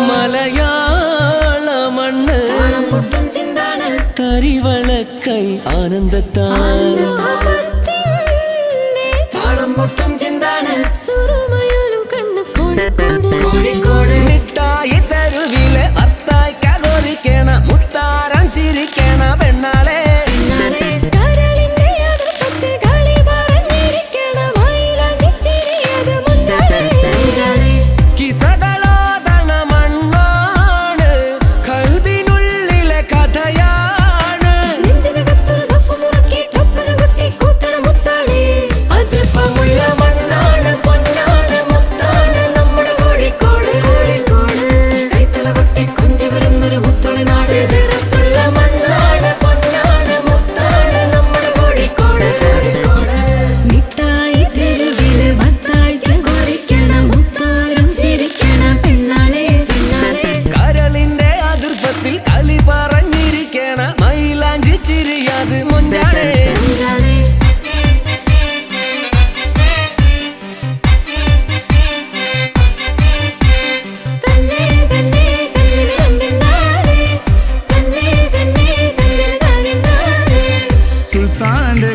മലയാള മണ്ണ് തരിവളക്കൈ ആനന്ദത്താൽ കോഴിക്കോട് മിഠായി തെരുവിലെ ഭർത്തായി കലോരിക്കണ മുത്താരം ചിരിക്കണ പെണ്ണാളെ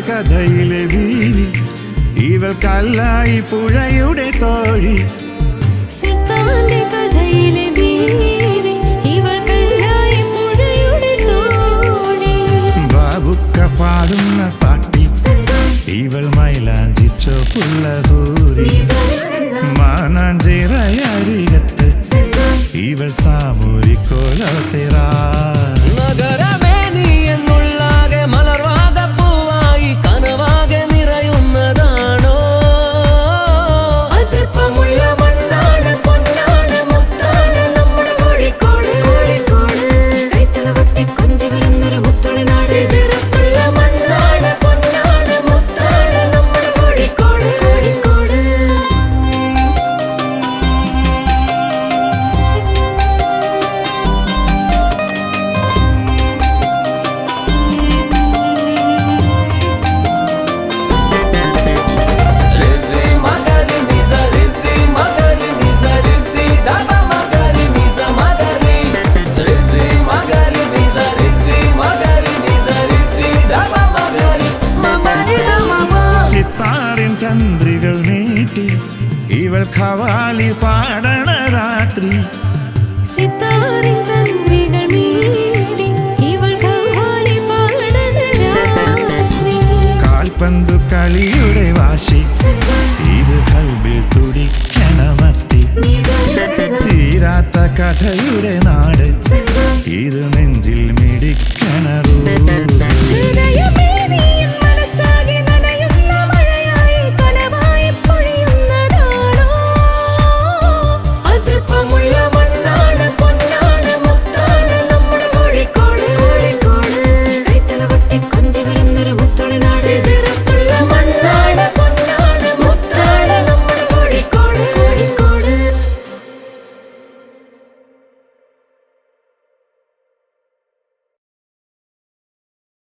കഥയിലെ വീരി ഇവൾ കല്ലായി പുഴയുടെ തോഴി കഥയിലെ വീരി ഇവൾ കല്ലായി പുഴയുടെ തോഴി ബാബുക്ക പാടുന്ന പാട്ടി ഇവൾ മൈലാഞ്ചി ചോപ്പുള്ളൂരി മാനാഞ്ചിറയരികത്ത് ഇവൾ സാമൂരിക്കോലോ തെറാ തന്ത്രികൾ നീട്ടി ഇവൾ ഖവാലി പാടണ രാത്രി തന്ത്രികൾ മീട്ടി ഇവൾ ഖവാലി പാടണ രാത്രി കാൽപന്തു കളിയുടെ വാശി ഇത് കൽബിൽ തുടിക്കണ മസ്തി തീരാത്ത കഥയുടെ